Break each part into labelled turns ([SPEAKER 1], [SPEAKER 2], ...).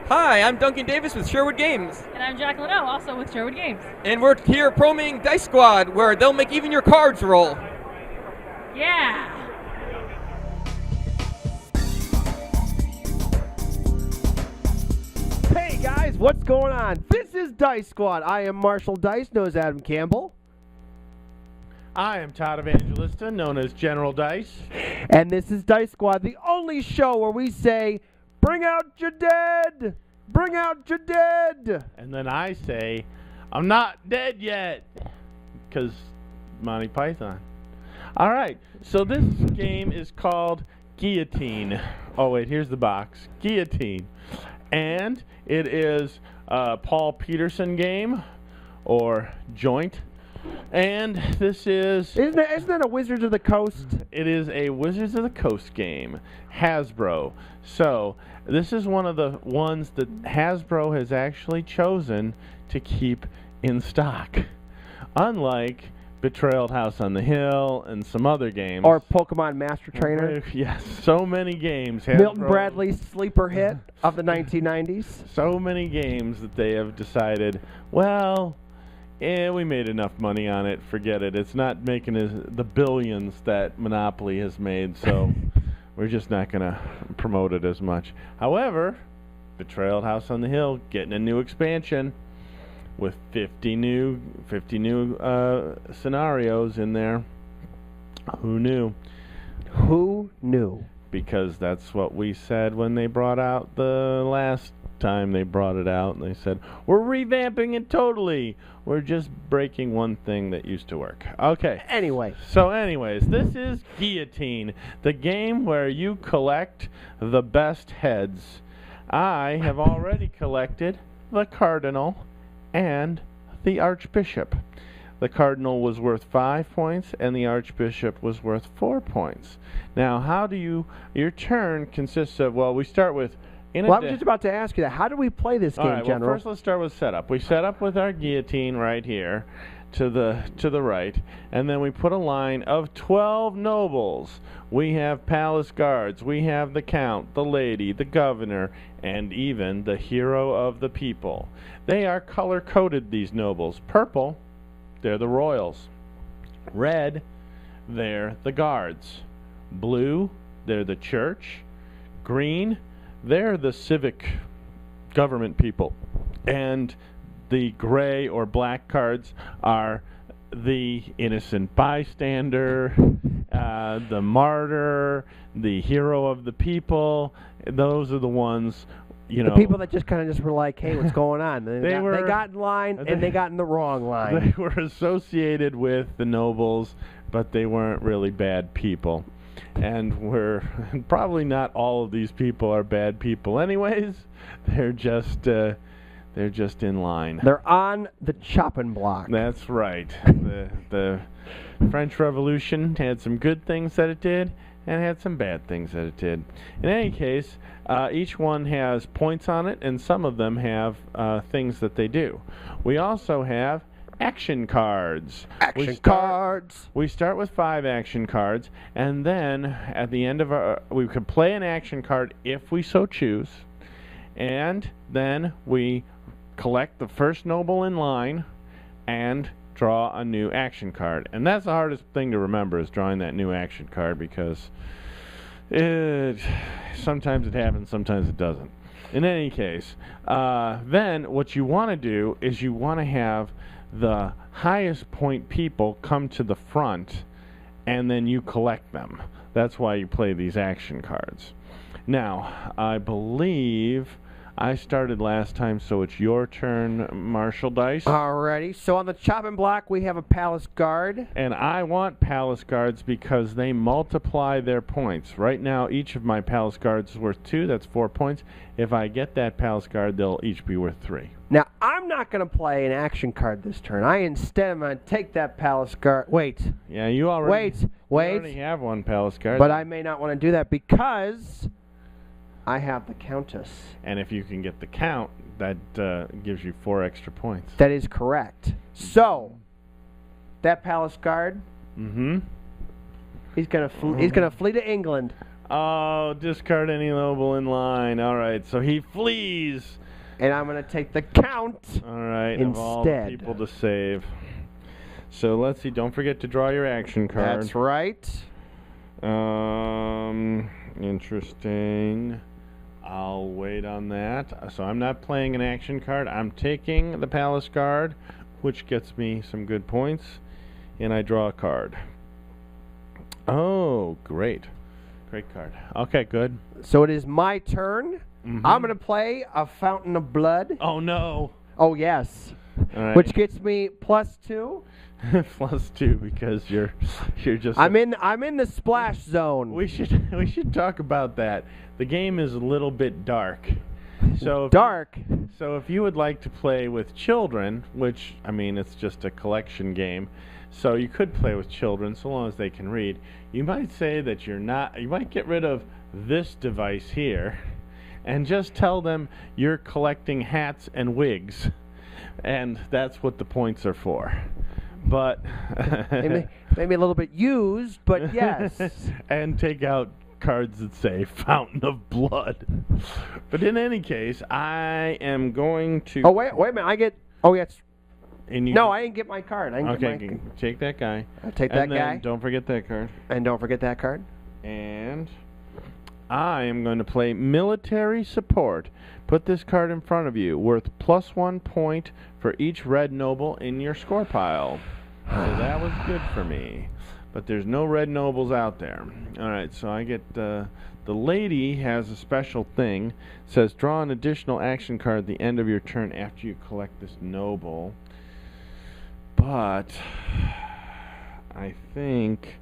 [SPEAKER 1] Hi, I'm Duncan Davis with Sherwood Games.
[SPEAKER 2] And I'm Jacqueline O, also with Sherwood Games.
[SPEAKER 1] And we're here proming Dice Squad, where they'll make even your cards roll.
[SPEAKER 2] Yeah!
[SPEAKER 3] Hey guys, what's going on? This is Dice Squad. I am Marshall Dice, known as Adam Campbell.
[SPEAKER 4] I am Todd Evangelista, known as General Dice.
[SPEAKER 3] And this is Dice Squad, the only show where we say, bring out your dead! Bring out your dead!
[SPEAKER 4] And then I say, I'm not dead yet, because Monty Python. All right, so this game is called Guillotine. Oh, wait, here's the box. Guillotine. And it is a Paul Peterson game, or Joint. And this is...
[SPEAKER 3] Isn't that a Wizards of the Coast?
[SPEAKER 4] It is a Wizards of the Coast game, Hasbro. So, this is one of the ones that Hasbro has actually chosen to keep in stock. Unlike Betrayal at House on the Hill and some other games.
[SPEAKER 3] Or Pokemon Master Trainer.
[SPEAKER 4] Yes, so many games.
[SPEAKER 3] Milton Bradley's sleeper hit of the 1990s.
[SPEAKER 4] So many games that they have decided, well... we made enough money on it. Forget it. It's not making the billions that Monopoly has made, so we're just not going to promote it as much. However, Betrayal at House on the Hill getting a new expansion with 50 new scenarios in there. Who knew?
[SPEAKER 3] Who knew?
[SPEAKER 4] Because that's what we said when they brought out the last time they brought it out, and they said, we're revamping it totally. We're just breaking one thing that used to work. Okay.
[SPEAKER 3] Anyways,
[SPEAKER 4] this is Guillotine, the game where you collect the best heads. I have already collected the Cardinal and the Archbishop. The Cardinal was worth 5 points, and the Archbishop was worth 4 points. Now, your turn consists of, we start with
[SPEAKER 3] I was just about to ask you that. How do we play this game,
[SPEAKER 4] all right,
[SPEAKER 3] General?
[SPEAKER 4] Well, first let's start with setup. We set up with our guillotine right here to the right, and then we put a line of 12 nobles. We have palace guards. We have the count, the lady, the governor, and even the hero of the people. They are color-coded, these nobles. Purple, they're the royals. Red, they're the guards. Blue, they're the church. Green, they're the civic government people. And the gray or black cards are the innocent bystander, the martyr, the hero of the people. Those are the ones,
[SPEAKER 3] the people that just were like, hey, what's going on? They got in line, and they got in the wrong line.
[SPEAKER 4] They were associated with the nobles, but they weren't really bad people. And probably not all of these people are bad people anyways. They're just in line.
[SPEAKER 3] They're on the chopping block.
[SPEAKER 4] That's right. The French Revolution had some good things that it did, and had some bad things that it did. In any case, each one has points on it, and some of them have things that they do. We also have action cards. We start with 5 action cards, and then at the end of we could play an action card if we so choose, and then we collect the first noble in line and draw a new action card. And that's the hardest thing to remember, is drawing that new action card, because sometimes it happens, sometimes it doesn't. In any case, then what you want to do is you want to have the highest point people come to the front, and then you collect them. That's why you play these action cards. Now, I believe I started last time, so it's your turn, Marshall Dice.
[SPEAKER 3] Alrighty, so on the chopping block, we have a palace guard.
[SPEAKER 4] And I want palace guards because they multiply their points. Right now, each of my palace guards is worth 2. That's 4 points. If I get that palace guard, they'll each be worth 3.
[SPEAKER 3] Now, I'm not going to play an action card this turn. I instead am going to take that palace guard. Wait.
[SPEAKER 4] Yeah, you already...
[SPEAKER 3] Wait.
[SPEAKER 4] You already have one palace guard.
[SPEAKER 3] But I may not want to do that because I have the Countess.
[SPEAKER 4] And if you can get the count, that gives you 4 extra points.
[SPEAKER 3] That is correct. So, that palace guard,
[SPEAKER 4] Mm-hmm.
[SPEAKER 3] he's gonna flee to England.
[SPEAKER 4] Oh, discard any noble in line. All right, so he flees.
[SPEAKER 3] And I'm going to take the count.
[SPEAKER 4] All right,
[SPEAKER 3] instead.
[SPEAKER 4] Of all the people to save. So let's see. Don't forget to draw your action card.
[SPEAKER 3] That's right.
[SPEAKER 4] Interesting. I'll wait on that. So I'm not playing an action card. I'm taking the Palace Guard, which gets me some good points, and I draw a card. Oh, great. Great card. Okay, good.
[SPEAKER 3] So it is my turn.
[SPEAKER 4] Mm-hmm.
[SPEAKER 3] I'm going to play a Fountain of Blood.
[SPEAKER 4] Oh, no.
[SPEAKER 3] Oh, yes.
[SPEAKER 4] All right.
[SPEAKER 3] Which gets me +2.
[SPEAKER 4] +2 because you're just.
[SPEAKER 3] I'm in the splash zone.
[SPEAKER 4] We should talk about that. The game is a little bit dark. So if you would like to play with children, which I mean it's just a collection game, so you could play with children so long as they can read. You might say that you might get rid of this device here and just tell them you're collecting hats and wigs, and that's what the points are for. But
[SPEAKER 3] maybe a little bit used, but yes.
[SPEAKER 4] And take out cards that say Fountain of Blood. But in any case, I am going to.
[SPEAKER 3] Oh wait a minute! I get. Oh yes.
[SPEAKER 4] No,
[SPEAKER 3] I didn't get my card.
[SPEAKER 4] Take that guy.
[SPEAKER 3] I'll take that
[SPEAKER 4] and then
[SPEAKER 3] guy.
[SPEAKER 4] Don't forget that card.
[SPEAKER 3] And don't forget that card.
[SPEAKER 4] And I am going to play Military Support. Put this card in front of you, worth +1 point for each red noble in your score pile. So that was good for me. But there's no red nobles out there. All right, so I get the lady has a special thing. It says draw an additional action card at the end of your turn after you collect this noble. But I think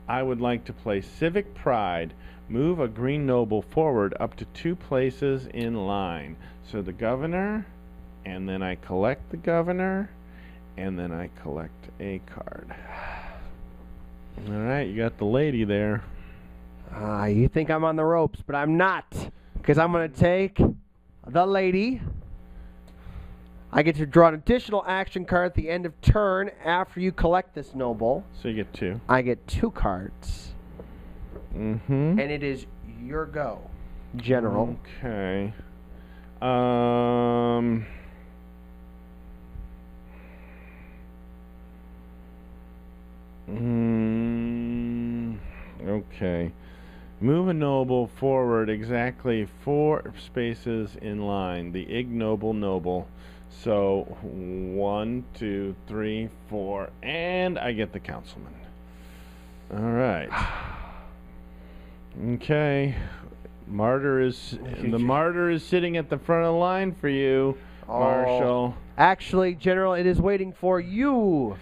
[SPEAKER 4] I would like to play Civic Pride. Move a green noble forward up to 2 places in line. So the governor, and then I collect the governor, and then I collect a card. All right, you got the lady there.
[SPEAKER 3] You think I'm on the ropes, but I'm not. Because I'm going to take the lady. I get to draw an additional action card at the end of turn after you collect this noble.
[SPEAKER 4] So you get 2.
[SPEAKER 3] I get 2 cards.
[SPEAKER 4] Mm-hmm.
[SPEAKER 3] And it is your go, General.
[SPEAKER 4] Okay. Okay. Move a noble forward exactly 4 spaces in line. The ignoble noble. So 1, 2, 3, 4, and I get the councilman. All right. Okay. The martyr is sitting at the front of the line for you, Marshal.
[SPEAKER 3] Actually, General, it is waiting for you,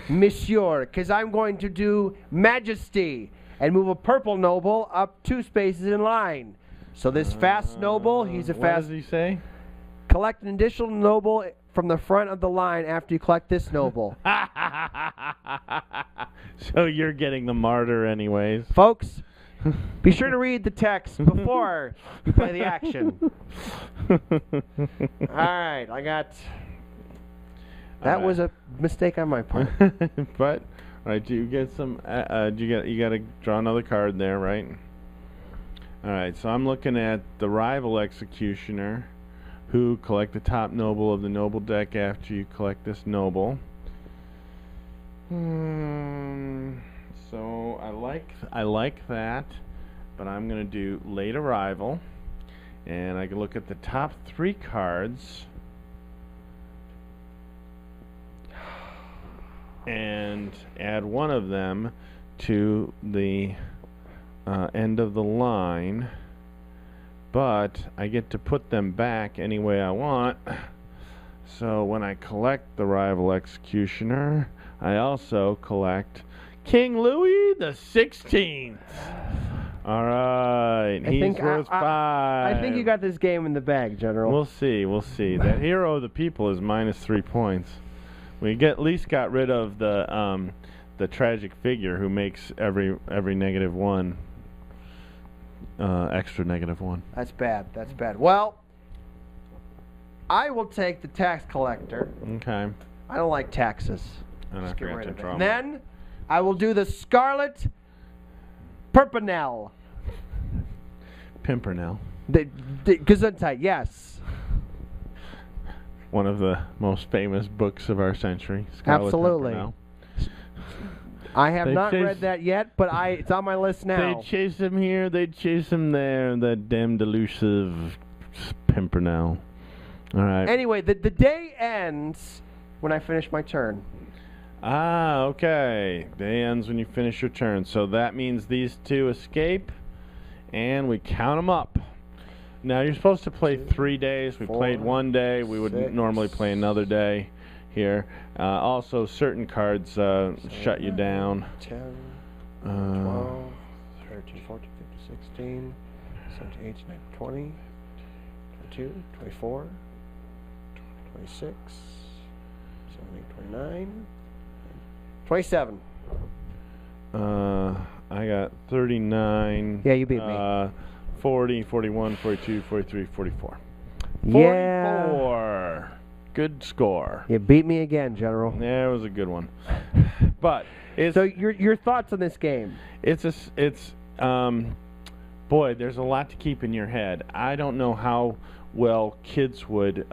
[SPEAKER 3] Monsieur, because I'm going to do Majesty and move a purple noble up 2 spaces in line. So this fast noble, he's a fast.
[SPEAKER 4] What does he say?
[SPEAKER 3] Collect an additional noble from the front of the line after you collect this noble.
[SPEAKER 4] So you're getting the martyr anyways.
[SPEAKER 3] Folks, be sure to read the text before you play the action. All right, I got... That was a mistake on my part.
[SPEAKER 4] But, all right, do you get some... you got to draw another card there, right? All right, so I'm looking at the rival executioner, who collect the top noble of the noble deck after you collect this noble. So I like that, but I'm going to do late arrival, and I can look at the top 3 cards and add one of them to the end of the line, but I get to put them back any way I want. So when I collect the rival executioner, I also collect King Louis the 16th. All right, he's worth 5.
[SPEAKER 3] I think you got this game in the bag, General.
[SPEAKER 4] We'll see. That hero of the people is -3 points. We at least got rid of the tragic figure who makes every -1 extra -1.
[SPEAKER 3] That's bad. Well, I will take the tax collector.
[SPEAKER 4] Okay.
[SPEAKER 3] I don't like taxes.
[SPEAKER 4] And I forgot to draw.
[SPEAKER 3] Then I will do the Scarlet Pimpernel.
[SPEAKER 4] Pimpernel.
[SPEAKER 3] The Gesundheit, yes.
[SPEAKER 4] One of the most famous books of our century. Scarlet
[SPEAKER 3] Absolutely.
[SPEAKER 4] Pimpernel.
[SPEAKER 3] I have
[SPEAKER 4] They
[SPEAKER 3] not
[SPEAKER 4] chase-
[SPEAKER 3] read that yet, but it's on my list now.
[SPEAKER 4] They chase him here, they chase him there. That damned elusive Pimpernel. All right.
[SPEAKER 3] Anyway, the day ends when I finish my turn.
[SPEAKER 4] Okay. Day ends when you finish your turn. So that means these two escape, and we count them up. Now, you're supposed to play 3 days. We played 1 day. We would
[SPEAKER 3] 6,
[SPEAKER 4] normally play another day here. Also, certain cards shut you down.
[SPEAKER 3] 10, 12, 13, 14, 15, 16, 17, 18, 19, 20, 22, 24, 26, 27, 29, 27.
[SPEAKER 4] I got 39.
[SPEAKER 3] Yeah, you beat me.
[SPEAKER 4] 40, 41, 42, 43, 44.
[SPEAKER 3] Yeah.
[SPEAKER 4] 44. Good score.
[SPEAKER 3] You beat me again, General.
[SPEAKER 4] Yeah, it was a good one. But it's
[SPEAKER 3] So your thoughts on this game?
[SPEAKER 4] boy, there's a lot to keep in your head. I don't know how well kids would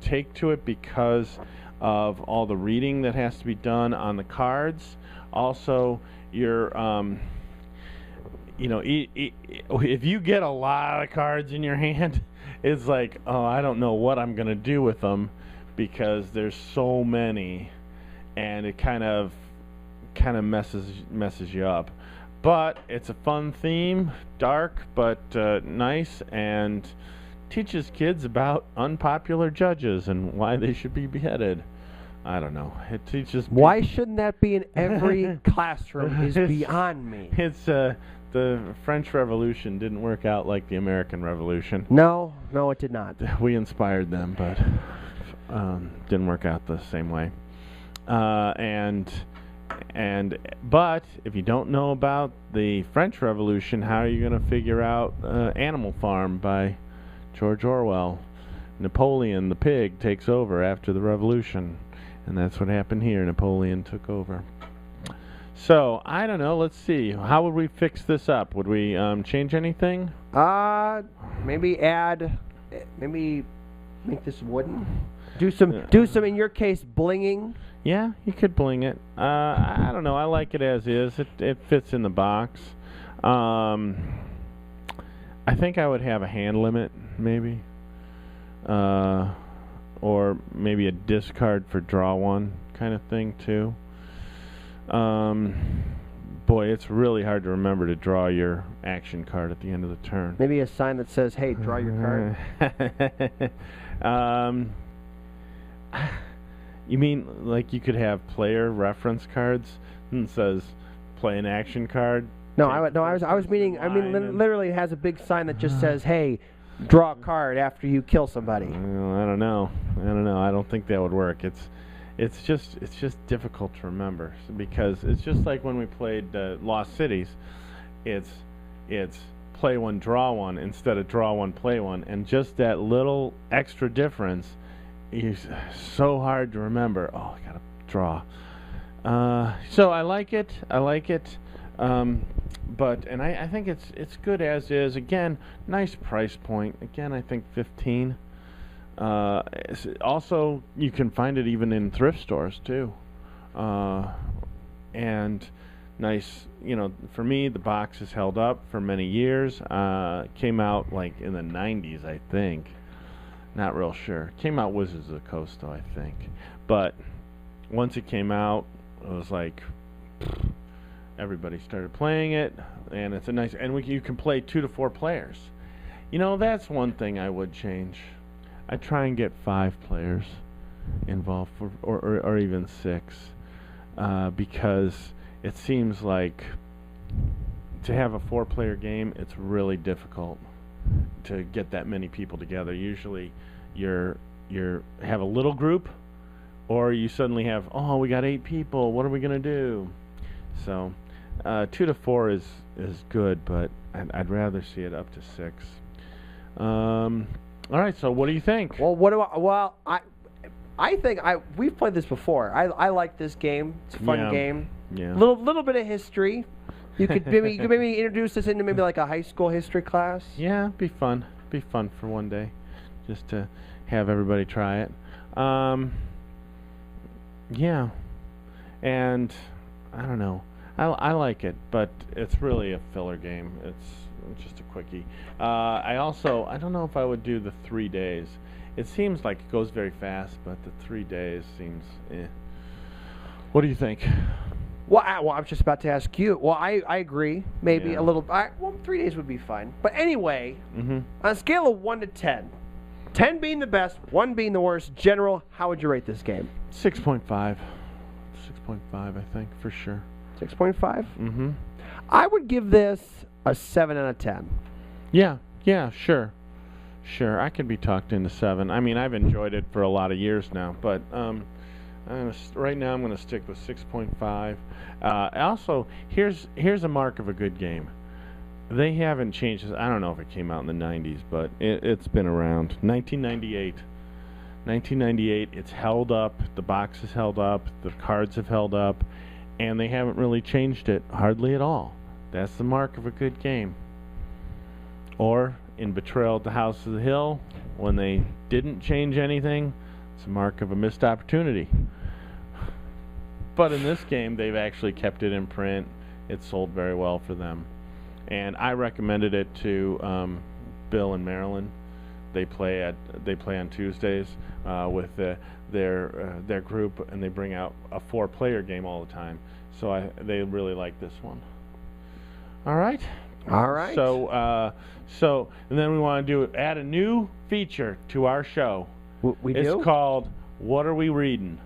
[SPEAKER 4] take to it because of all the reading that has to be done on the cards. Also, you're if you get a lot of cards in your hand, it's like, oh, I don't know what I'm gonna do with them because there's so many, and it kind of messes you up. But it's a fun theme, dark but nice, and teaches kids about unpopular judges and why they should be beheaded. I don't know. It teaches.
[SPEAKER 3] Why shouldn't that be in every classroom? Is beyond me.
[SPEAKER 4] It's the French Revolution didn't work out like the American Revolution.
[SPEAKER 3] No, it did not.
[SPEAKER 4] We inspired them, but didn't work out the same way. But if you don't know about the French Revolution, how are you going to figure out Animal Farm by George Orwell? Napoleon the pig takes over after the revolution, and that's what happened here. Napoleon took over. So, I don't know. Let's see. How would we fix this up? Would we change anything?
[SPEAKER 3] Maybe make this wooden. Do some in your case blinging.
[SPEAKER 4] Yeah, you could bling it. I don't know. I like it as is. It fits in the box. I think I would have a hand limit, maybe. Or maybe a discard for draw one kind of thing, too. Boy, it's really hard to remember to draw your action card at the end of the turn.
[SPEAKER 3] Maybe a sign that says, "Hey, draw your card."
[SPEAKER 4] You mean like you could have player reference cards and says play an action card?
[SPEAKER 3] I was meaning. I mean, literally, it has a big sign that just says, "Hey, draw a card after you kill somebody."
[SPEAKER 4] Well, I don't know. I don't think that would work. It's just difficult to remember because it's just like when we played Lost Cities. It's play one, draw one instead of draw one, play one, and just that little extra difference is so hard to remember. Oh, I gotta draw. So I like it. But I think it's good as is. Again, nice price point. Again, I think 15. Also, you can find it even in thrift stores too. And nice, for me, the box has held up for many years. Came out like in the 90s, I think. Not real sure. Came out Wizards of the Coast, though, I think. But once it came out, it was like everybody started playing it, and it's a nice. And you can play 2 to 4 players. That's one thing I would change. I try and get 5 players involved, or even 6, because it seems like to have a 4-player game, it's really difficult to get that many people together. Usually you have a little group, or you suddenly have, we got 8 people, what are we going to do? So 2 to 4 is good, but I'd rather see it up to 6. All right, so what do you think?
[SPEAKER 3] Well, I think we've played this before. I like this game. It's a fun game.
[SPEAKER 4] Yeah.
[SPEAKER 3] Little bit of history. You could maybe introduce us into maybe like a high school history class.
[SPEAKER 4] Yeah, be fun. Be fun for one day, just to have everybody try it. Yeah, and I don't know. I like it, but it's really a filler game. It's just a quickie. I don't know if I would do the 3 days. It seems like it goes very fast, but the 3 days seems eh. What do you think?
[SPEAKER 3] Well, I was just about to ask you. Well, I agree. Maybe
[SPEAKER 4] Yeah.
[SPEAKER 3] a little. 3 days would be fine. But anyway, on a scale of 1 to 10, 10 being the best, 1 being the worst, General, how would you rate this game?
[SPEAKER 4] 6.5. 6.5, I think, for sure.
[SPEAKER 3] 6.5?
[SPEAKER 4] Mm-hmm.
[SPEAKER 3] I would give this a 7 out of 10.
[SPEAKER 4] Yeah, sure. Sure, I could be talked into 7. I mean, I've enjoyed it for a lot of years now, but right now I'm going to stick with 6.5. Also, here's a mark of a good game. They haven't changed this. I don't know if it came out in the 90s, but it's been around. 1998. 1998, it's held up. The box is held up. The cards have held up. And they haven't really changed it hardly at all. That's the mark of a good game. Or in Betrayal at the House of the Hill, when they didn't change anything, it's a mark of a missed opportunity. But in this game, they've actually kept it in print. It sold very well for them. And I recommended it to Bill and Marilyn. They play on Tuesdays with their group, and they bring out a 4-player game all the time. So they really like this one. All right.
[SPEAKER 3] All right.
[SPEAKER 4] So and then we want to add a new feature to our show.
[SPEAKER 3] We do?
[SPEAKER 4] It's called "What Are We Reading?"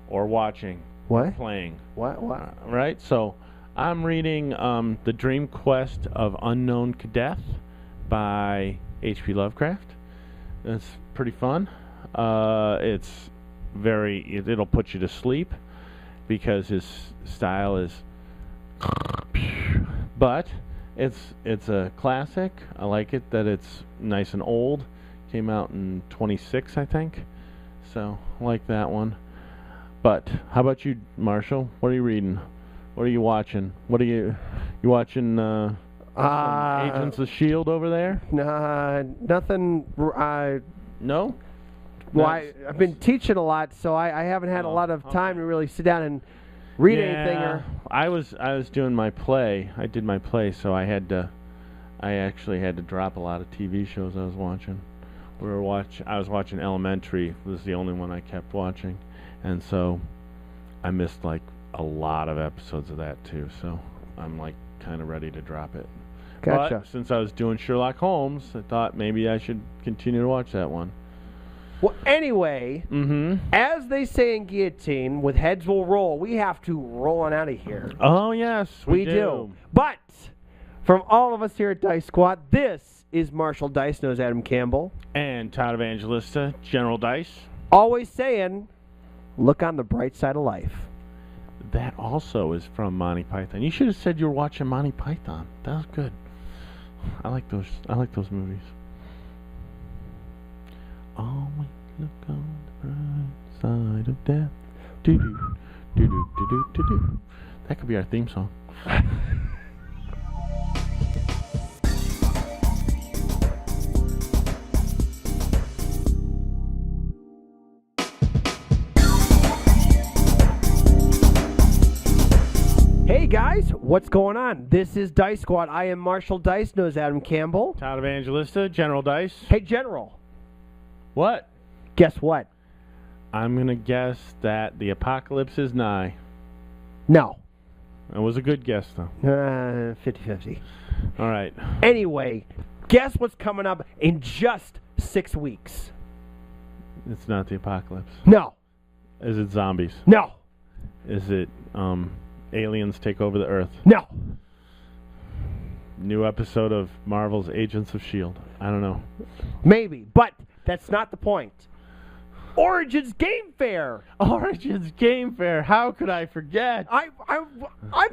[SPEAKER 4] or watching.
[SPEAKER 3] What?
[SPEAKER 4] Playing.
[SPEAKER 3] What?
[SPEAKER 4] Right. So I'm reading The Dream Quest of Unknown Kadeth by H.P. Lovecraft. It's pretty fun. It'll put you to sleep because his style is, but it's a classic. I like it that it's nice and old. Came out in 26, I think. So I like that one. But how about you, Marshall? What are you reading? What are you watching? You watching Agents of S.H.I.E.L.D. over there?
[SPEAKER 3] Nothing.
[SPEAKER 4] No?
[SPEAKER 3] Well, I've been teaching a lot, so I haven't had a lot of time to really sit down and read anything.
[SPEAKER 4] I was doing my play. I did my play, so I actually had to drop a lot of TV shows I was watching. I was watching Elementary. It was the only one I kept watching, and so I missed like a lot of episodes of that too. So I'm like kind of ready to drop it.
[SPEAKER 3] Gotcha.
[SPEAKER 4] But since I was doing Sherlock Holmes, I thought maybe I should continue to watch that one.
[SPEAKER 3] Well, anyway, as they say in Guillotine, with heads will roll, we have to roll on out of here.
[SPEAKER 4] Oh, yes, we
[SPEAKER 3] do. But from all of us here at Dice Squad, this is Marshall Dice Knows Adam Campbell.
[SPEAKER 4] And Todd Evangelista, General Dice.
[SPEAKER 3] Always saying, look on the bright side of life.
[SPEAKER 4] That also is from Monty Python. You should have said you were watching Monty Python. That was good. I like those movies. Always look on the bright side of death. Do-do, do-do, do-do, do-do. That could be our theme song.
[SPEAKER 3] Hey guys, what's going on? This is Dice Squad. I am Marshall Dice Knows Adam Campbell.
[SPEAKER 4] Todd Evangelista, General Dice.
[SPEAKER 3] Hey General.
[SPEAKER 4] What?
[SPEAKER 3] Guess what?
[SPEAKER 4] I'm going to guess that the apocalypse is nigh.
[SPEAKER 3] No.
[SPEAKER 4] It was a good guess, though.
[SPEAKER 3] 50-50.
[SPEAKER 4] All right.
[SPEAKER 3] Anyway, guess what's coming up in just 6 weeks?
[SPEAKER 4] It's not the apocalypse.
[SPEAKER 3] No.
[SPEAKER 4] Is it zombies?
[SPEAKER 3] No.
[SPEAKER 4] Is it aliens take over the Earth?
[SPEAKER 3] No.
[SPEAKER 4] New episode of Marvel's Agents of S.H.I.E.L.D. I don't know.
[SPEAKER 3] Maybe, but that's not the point. Origins Game Fair.
[SPEAKER 4] Origins Game Fair. How could I forget?
[SPEAKER 3] I'm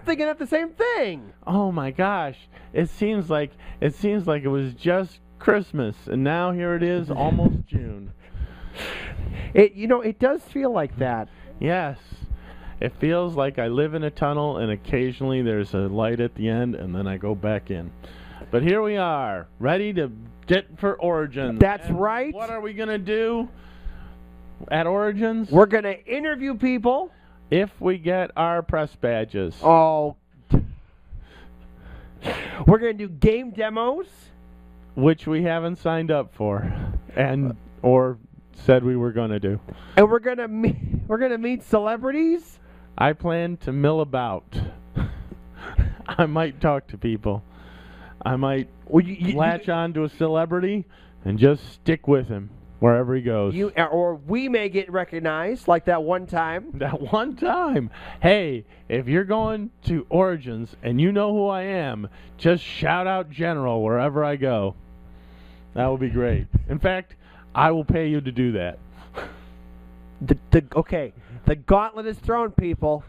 [SPEAKER 3] thinking of the same thing.
[SPEAKER 4] Oh my gosh! It seems like it was just Christmas, and now here it is, almost June.
[SPEAKER 3] It does feel like that.
[SPEAKER 4] Yes, It feels like I live in a tunnel, and occasionally there's a light at the end, and then I go back in. But here we are, ready to get for Origins.
[SPEAKER 3] That's
[SPEAKER 4] And
[SPEAKER 3] right.
[SPEAKER 4] What are we going to do at Origins?
[SPEAKER 3] We're going to interview people.
[SPEAKER 4] If we get our press badges.
[SPEAKER 3] Oh. We're going to do game demos.
[SPEAKER 4] Which we haven't signed up for, or said we were going to do.
[SPEAKER 3] And we're going to meet celebrities.
[SPEAKER 4] I plan to mill about. I might talk to people. I might latch on to a celebrity and just stick with him wherever he goes.
[SPEAKER 3] Or we may get recognized, like that one time.
[SPEAKER 4] That one time. Hey, if you're going to Origins and you know who I am, just shout out General wherever I go. That would be great. In fact, I will pay you to do that.
[SPEAKER 3] Okay, the gauntlet is thrown, people.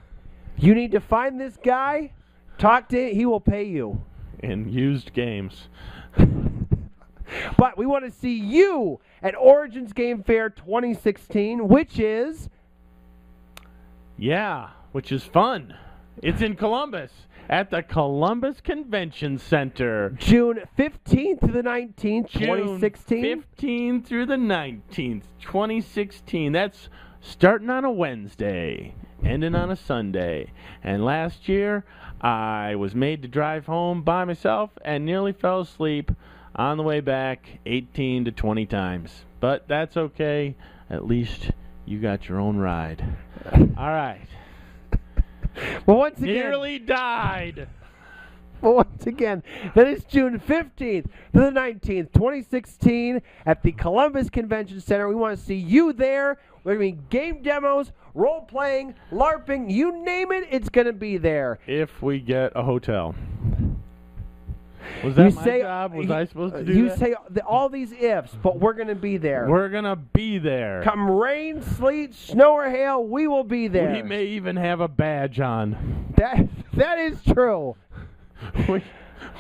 [SPEAKER 3] You need to find this guy, talk to him, he will pay you.
[SPEAKER 4] In used games.
[SPEAKER 3] But we want to see you at Origins Game Fair 2016, which is...
[SPEAKER 4] Yeah, which is fun. It's in Columbus at the Columbus Convention Center.
[SPEAKER 3] June 15th to the 19th, 2016.
[SPEAKER 4] June 15th through the 19th, 2016. That's starting on a Wednesday, ending on a Sunday. And last year, I was made to drive home by myself and nearly fell asleep on the way back 18 to 20 times. But that's okay. At least you got your own ride. All right.
[SPEAKER 3] Well, once again,
[SPEAKER 4] Nearly died.
[SPEAKER 3] Well, once again, that is June 15th to the 19th, 2016 at the Columbus Convention Center. We want to see you there. We're going to be game demos, role-playing, LARPing, you name it, it's going to be there.
[SPEAKER 4] If we get a hotel. Was that my job? Was I supposed to do that?
[SPEAKER 3] You say all these ifs, but we're going to be there.
[SPEAKER 4] We're going to be there.
[SPEAKER 3] Come rain, sleet, snow, or hail, we will be there.
[SPEAKER 4] We may even have a badge on.
[SPEAKER 3] That is true.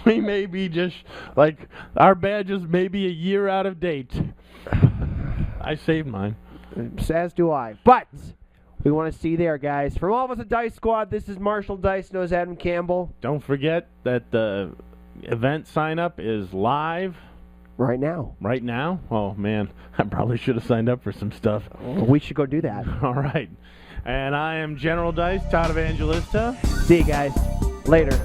[SPEAKER 4] We may be just, like, our badges may be a year out of date. I saved mine.
[SPEAKER 3] As do I. But we want to see you there, guys. From all of us at Dice Squad, this is Marshall Dice, knows Adam Campbell.
[SPEAKER 4] Don't forget that the event sign-up is live.
[SPEAKER 3] Right now.
[SPEAKER 4] Right now? Oh, man. I probably should have signed up for some stuff.
[SPEAKER 3] We should go do that.
[SPEAKER 4] All right. And I am General Dice, Todd Evangelista.
[SPEAKER 3] See you guys. Later.